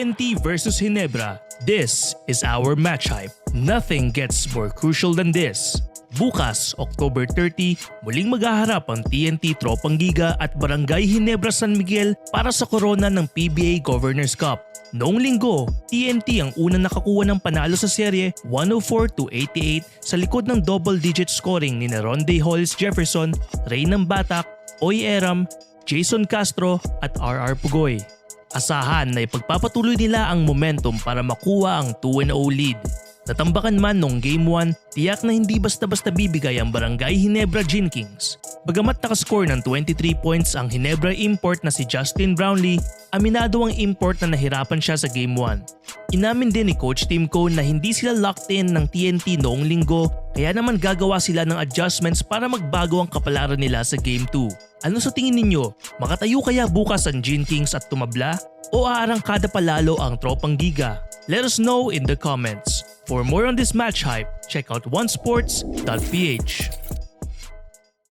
TNT versus Ginebra. This is our match hype. Nothing gets more crucial than this. Bukas, October 30, muling maghaharap ang TNT Tropang Giga at Barangay Ginebra San Miguel para sa korona ng PBA Governors Cup. Noong linggo, TNT ang unang nakakuha ng panalo sa serye 104-88 sa likod ng double-digit scoring ni Ronde Hollis Jefferson, Reynam Batak, Oy Eram, Jason Castro at RR Pugoy. Asahan na ipagpapatuloy nila ang momentum para makuha ang 2-0 lead. Natambakan man noong Game 1, tiyak na hindi basta-basta bibigay ang Barangay Ginebra Gin Kings. Bagamat nakascore ng 23 points ang Ginebra import na si Justin Brownlee, aminado ang import na nahirapan siya sa Game 1. Inamin din ni Coach Tim Cone na hindi sila locked in ng TNT noong linggo, kaya naman gagawa sila ng adjustments para magbago ang kapalaran nila sa Game 2. Ano sa tingin ninyo? Makatayo kaya bukas ang Gin Kings at tumabla? O aarangkada palalo ang Tropang Giga? Let us know in the comments. For more on this match hype, check out onesports.ph.